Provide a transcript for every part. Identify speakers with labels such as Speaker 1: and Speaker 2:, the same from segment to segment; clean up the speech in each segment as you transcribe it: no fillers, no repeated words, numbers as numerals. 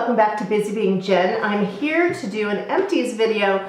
Speaker 1: welcome back to Busy Being Jen. I'm here to do an empties video.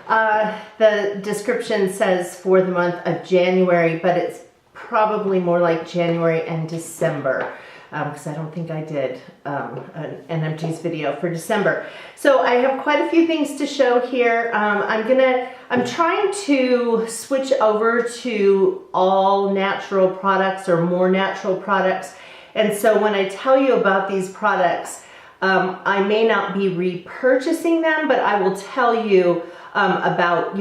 Speaker 1: The description says for the month of January, but it's probably more like January and December because I don't think I did an empties video for December. So I have quite a few things to show here. I'm trying to switch over to all natural products or more natural products. And so when I tell you about these products, I may not be repurchasing them, but I will tell you about,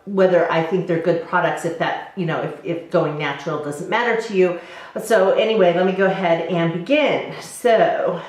Speaker 1: whether I think they're good products, if that, if going natural doesn't matter to you. So anyway, let me go ahead and begin. So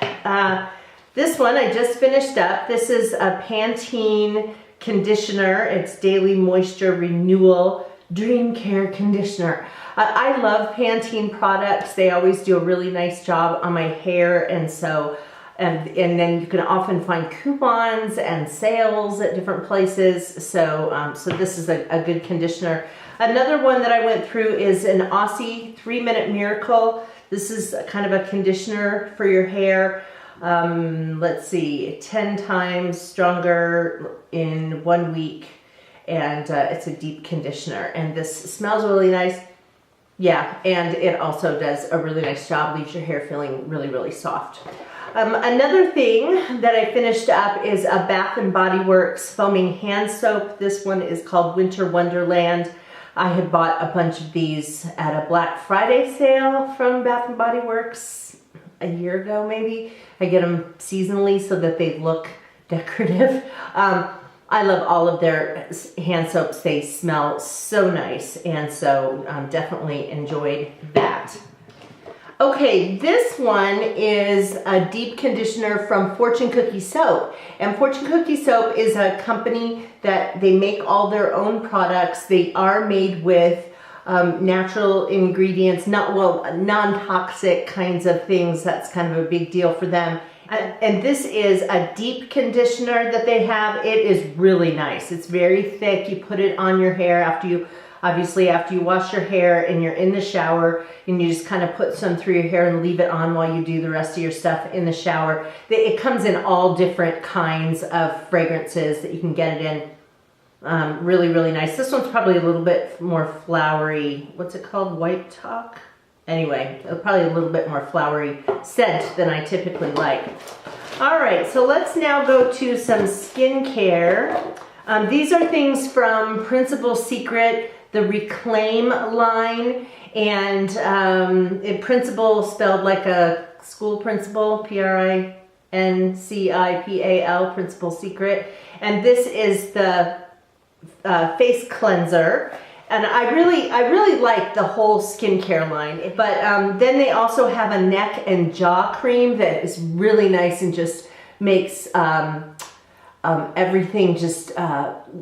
Speaker 1: this one I just finished up. This is a Pantene Conditioner. It's Daily Moisture Renewal Dream Care Conditioner. I love Pantene products. They always do a really nice job on my hair, and so and then you can often find coupons and sales at different places. So so this is a good conditioner. Another one that I went through is an Aussie 3-Minute Miracle. This is kind of a conditioner for your hair. Let's see, 10 times stronger in 1 week, and it's a deep conditioner, and this smells really nice. Yeah, and it also does a really nice job, leaves your hair feeling really, really soft. Another thing that I finished up is a Bath & Body Works foaming hand soap. This one is called Winter Wonderland. I had bought a bunch of these at a Black Friday sale from Bath & Body Works a year ago maybe. I get them seasonally so that they look decorative. I love all of their hand soaps. They smell so nice, and so definitely enjoyed that. Okay, this one is a deep conditioner from Fortune Cookie Soap. And Fortune Cookie Soap is a company that they make all their own products. They are made with natural ingredients, non-toxic kinds of things. That's kind of a big deal for them. And this is a deep conditioner that they have. It is really nice. It's very thick. You put it on your hair after you wash your hair and you're in the shower, and you just kind of put some through your hair and leave it on while you do the rest of your stuff in the shower. It comes in all different kinds of fragrances that you can get it in. Really, really nice. This one's probably a little bit more flowery. What's it called? White Talk? Anyway, probably a little bit more flowery scent than I typically like. All right, so let's now go to some skincare. These are things from Principal Secret, the Reclaim line, and Principal spelled like a school principal, Principal, Principal Secret. And this is the face cleanser. And I really like the whole skincare line, but then they also have a neck and jaw cream that is really nice and just makes everything just,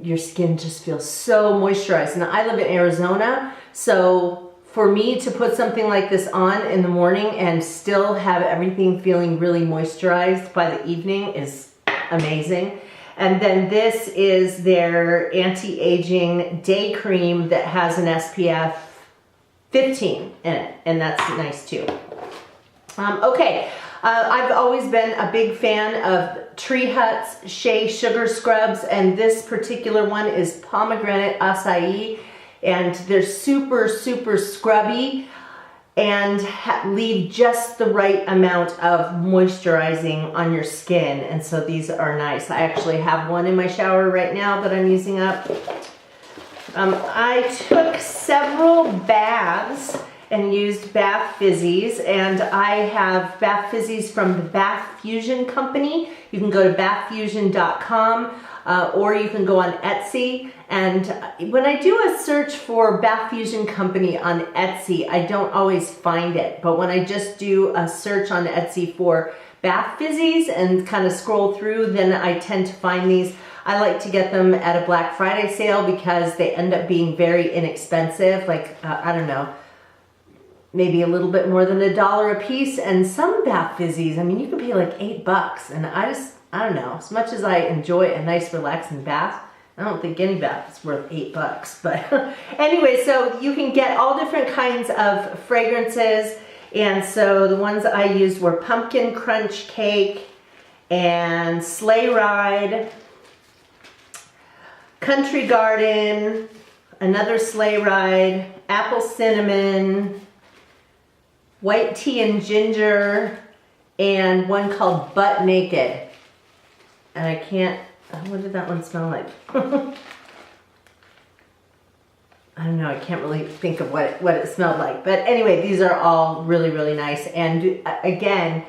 Speaker 1: your skin just feels so moisturized. Now I live in Arizona, so for me to put something like this on in the morning and still have everything feeling really moisturized by the evening is amazing. And then this is their anti-aging day cream that has an SPF 15 in it, and that's nice too. Okay, I've always been a big fan of Treehut's Shea Sugar Scrubs, and this particular one is Pomegranate Acai, and they're super, super scrubby and leave just the right amount of moisturizing on your skin, and so these are nice. I actually have one in my shower right now that I'm using up. I took several baths and used bath fizzies, and I have bath fizzies from the Bath Fusion company. You can go to bathfusion.com or you can go on Etsy. And when I do a search for Bath Fusion company on Etsy, I don't always find it. But when I just do a search on Etsy for bath fizzies and kind of scroll through, then I tend to find these. I like to get them at a Black Friday sale because they end up being very inexpensive. Like, I don't know, maybe a little bit more than $1 a piece. And some bath fizzies, I mean, you can pay like $8. And I don't know, as much as I enjoy a nice relaxing bath, I don't think any bath is worth $8, but anyway, so you can get all different kinds of fragrances. And so the ones I used were Pumpkin Crunch Cake and Sleigh Ride, Country Garden, another Sleigh Ride, Apple Cinnamon, White Tea and Ginger, and one called Butt Naked. And I can't, what did that one smell like? I don't know, I can't really think of what it smelled like. But anyway, these are all really, really nice. And again,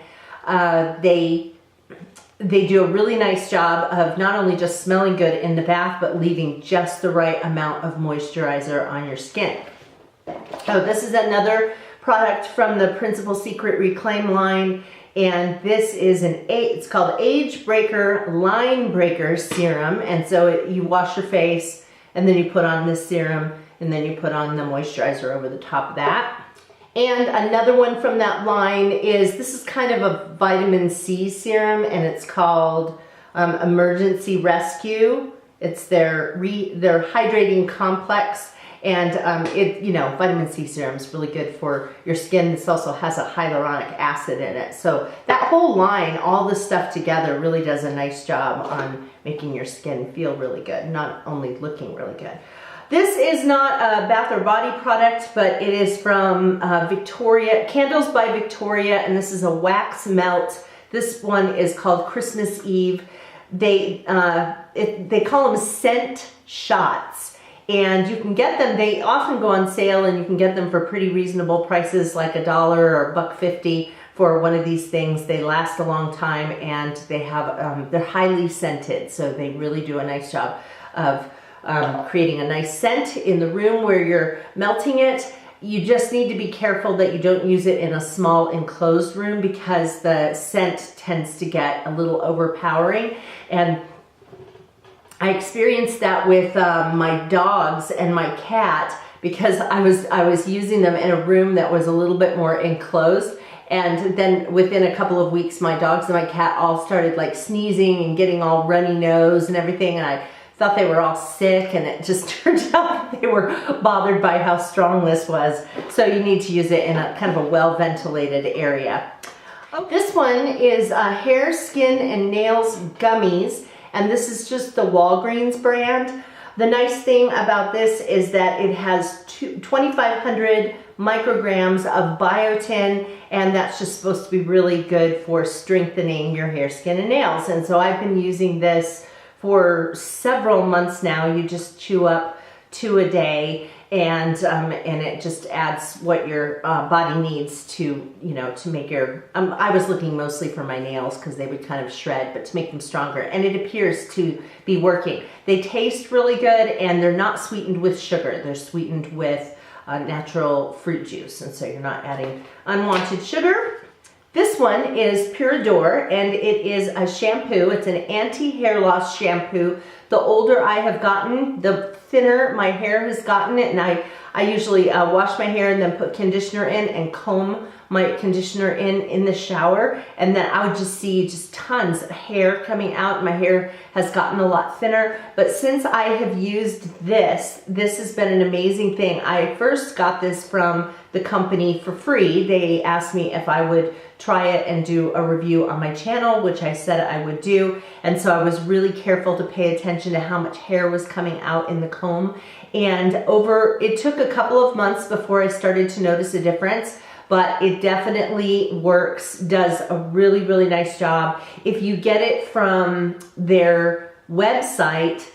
Speaker 1: they do a really nice job of not only just smelling good in the bath, but leaving just the right amount of moisturizer on your skin. So this is another product from the Principal Secret Reclaim line. And this is it's called Age Breaker Line Breaker Serum. And so you wash your face and then you put on this serum and then you put on the moisturizer over the top of that. And another one from that line is, this is kind of a vitamin C serum, and it's called Emergency Rescue. It's their hydrating complex, and vitamin C serum is really good for your skin. This also has a hyaluronic acid in it. So that whole line, all this stuff together, really does a nice job on making your skin feel really good, not only looking really good. This is not a bath or body product, but it is from Victoria, Candles by Victoria, and this is a wax melt. This one is called Christmas Eve. They call them scent shots, and you can get them, they often go on sale, and you can get them for pretty reasonable prices, like $1 or $1.50 for one of these things. They last a long time, and they have, they're highly scented, so they really do a nice job of creating a nice scent in the room where you're melting it. You just need to be careful that you don't use it in a small enclosed room, because the scent tends to get a little overpowering. And I experienced that with my dogs and my cat, because I was using them in a room that was a little bit more enclosed. And then within a couple of weeks, my dogs and my cat all started like sneezing and getting all runny nose and everything. And I thought they were all sick, and it just turned out they were bothered by how strong this was. So you need to use it in a kind of a well-ventilated area. This one is Hair, Skin, and Nails Gummies, and this is just the Walgreens brand. The nice thing about this is that it has 2,500 micrograms of biotin, and that's just supposed to be really good for strengthening your hair, skin, and nails. And so I've been using this for several months now. You just chew up 2 a day, and it just adds what your body needs to, to make your, I was looking mostly for my nails because they would kind of shred, but to make them stronger. And it appears to be working. They taste really good, and they're not sweetened with sugar. They're sweetened with natural fruit juice, and so you're not adding unwanted sugar. This one is Purador, and it is a shampoo. It's an anti-hair loss shampoo. The older I have gotten, the thinner my hair has gotten it, and I usually wash my hair and then put conditioner in and comb my conditioner in the shower, and then I would just see just tons of hair coming out. My hair has gotten a lot thinner, but since I have used this has been an amazing thing. I first got this from the company for free. They asked me if I would try it and do a review on my channel, which I said I would do. And so I was really careful to pay attention to how much hair was coming out in the comb. And it took a couple of months before I started to notice a difference, but it definitely works, does a really, really nice job. If you get it from their website,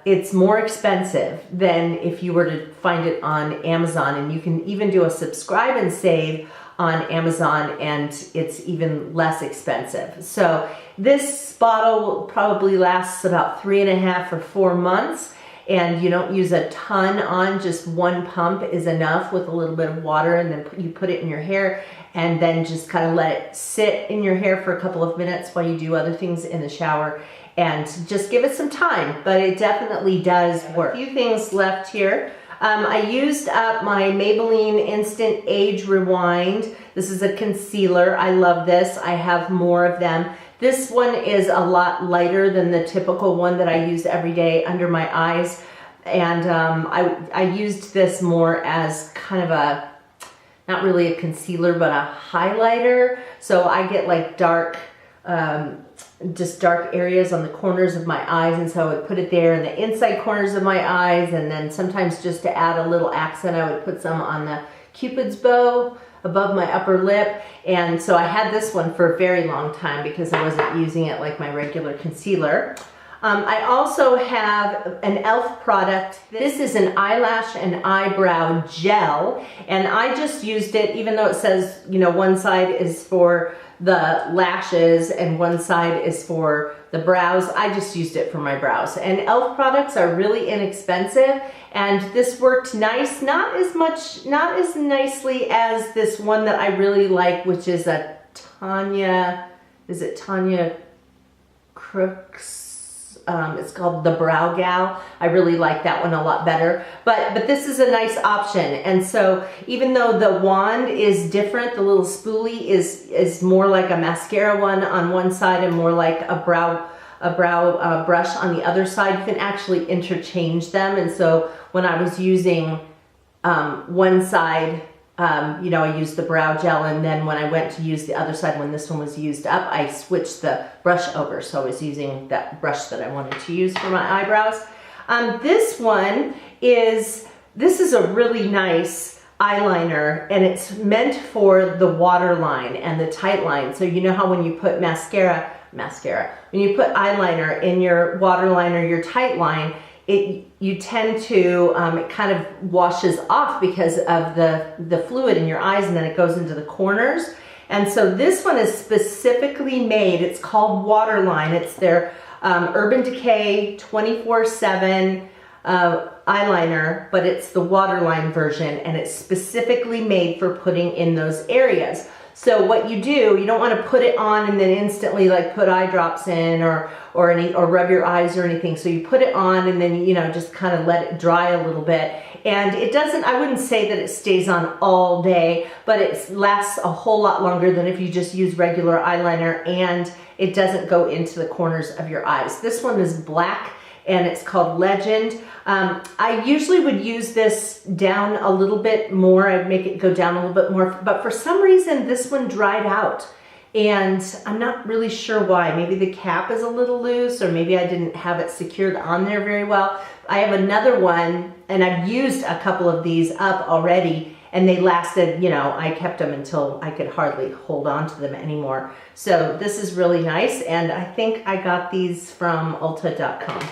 Speaker 1: it's more expensive than if you were to find it on Amazon, and you can even do a subscribe and save on Amazon, and it's even less expensive. So this bottle will probably last about 3.5 or 4 months, and you don't use a ton on, just 1 pump is enough with a little bit of water, and then you put it in your hair, and then just kind of let it sit in your hair for a couple of minutes while you do other things in the shower, and just give it some time, but it definitely does work. A few things left here. I used up my Maybelline Instant Age Rewind. This is a concealer. I love this. I have more of them. This one is a lot lighter than the typical one that I use every day under my eyes. And I used this more as kind of a, not really a concealer, but a highlighter. So I get like dark just dark areas on the corners of my eyes, and so I would put it there in the inside corners of my eyes, and then sometimes just to add a little accent I would put some on the Cupid's bow above my upper lip. And so I had this one for a very long time because I wasn't using it like my regular concealer. I also have an E.L.F. product. This is an eyelash and eyebrow gel, and I just used it, even though it says, you know, one side is for the lashes and one side is for the brows. I just used it for my brows. And E.L.F. products are really inexpensive, and this worked nice. Not as nicely as this one that I really like, which is a Tanya Crooks? It's called the Brow Gal. I really like that one a lot better. But this is a nice option. And so even though the wand is different, the little spoolie is more like a mascara one on one side and more like a brow brush on the other side, you can actually interchange them. And so when I was using one side, you know, I used the brow gel, and then when I went to use the other side, when this one was used up, I switched the brush over. So I was using that brush that I wanted to use for my eyebrows. This is a really nice eyeliner, and it's meant for the waterline and the tight line. So you know how when you put mascara, when you put eyeliner in your waterline or your tight line, you tend to, it kind of washes off because of the fluid in your eyes, and then it goes into the corners. And so this one is specifically made, it's called Waterline. It's their Urban Decay 24/7 eyeliner, but it's the Waterline version, and it's specifically made for putting in those areas. So what you do, you don't want to put it on and then instantly like put eye drops in or rub your eyes or anything. So you put it on and then, you know, just kind of let it dry a little bit. And it doesn't, I wouldn't say that it stays on all day, but it lasts a whole lot longer than if you just use regular eyeliner, and it doesn't go into the corners of your eyes. This one is black, and it's called Legend. I usually would use this down a little bit more. I'd make it go down a little bit more, but for some reason this one dried out, and I'm not really sure why. Maybe the cap is a little loose, or maybe I didn't have it secured on there very well. I have another one, and I've used a couple of these up already, and they lasted, you know, I kept them until I could hardly hold on to them anymore. So this is really nice, and I think I got these from Ulta.com.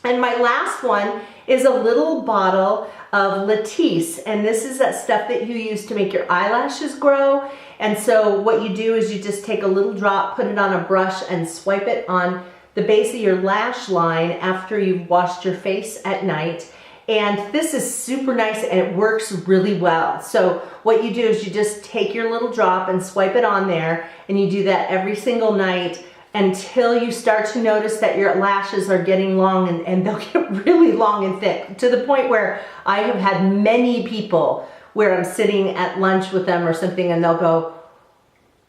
Speaker 1: And my last one is a little bottle of Latisse, and this is that stuff that you use to make your eyelashes grow. And so what you do is you just take a little drop, put it on a brush, and swipe it on the base of your lash line after you've washed your face at night. And this is super nice, and it works really well. So what you do is you just take your little drop and swipe it on there, and you do that every single night until you start to notice that your lashes are getting long, and they'll get really long and thick, to the point where I have had many people where I'm sitting at lunch with them or something, and they'll go,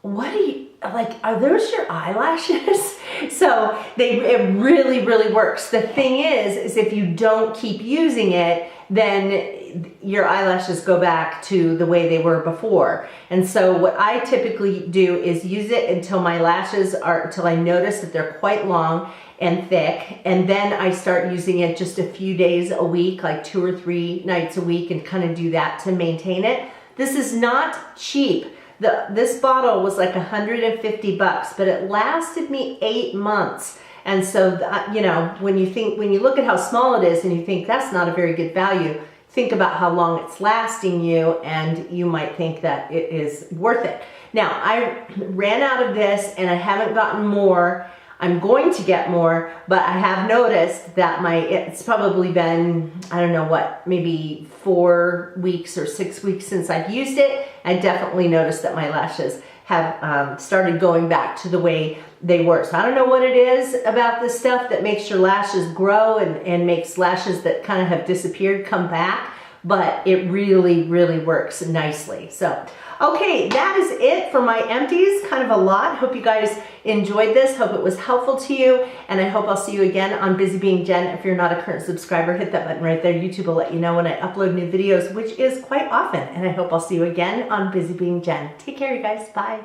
Speaker 1: what are you, like, are those your eyelashes? So it really, really works. The thing is if you don't keep using it, then your eyelashes go back to the way they were before. And so what I typically do is use it until my lashes are, until I notice that they're quite long and thick. And then I start using it just a few days a week, like 2 or 3 nights a week, and kind of do that to maintain it. This is not cheap. This bottle was like $150, but it lasted me 8 months. And so, you know, when you look at how small it is and you think that's not a very good value, think about how long it's lasting you, and you might think that it is worth it. Now, I ran out of this, and I haven't gotten more. I'm going to get more, but I have noticed that it's probably been, I don't know what, maybe 4 weeks or 6 weeks since I've used it. I definitely noticed that my lashes have started going back to the way they were. So I don't know what it is about this stuff that makes your lashes grow and makes lashes that kind of have disappeared come back, but it really, really works nicely. So, okay, that is it for my empties. Kind of a lot. Hope you guys enjoyed this. Hope it was helpful to you, and I hope I'll see you again on Busy Being Jen. If you're not a current subscriber, hit that button right there. YouTube will let you know when I upload new videos, which is quite often, and I hope I'll see you again on Busy Being Jen. Take care, you guys. Bye.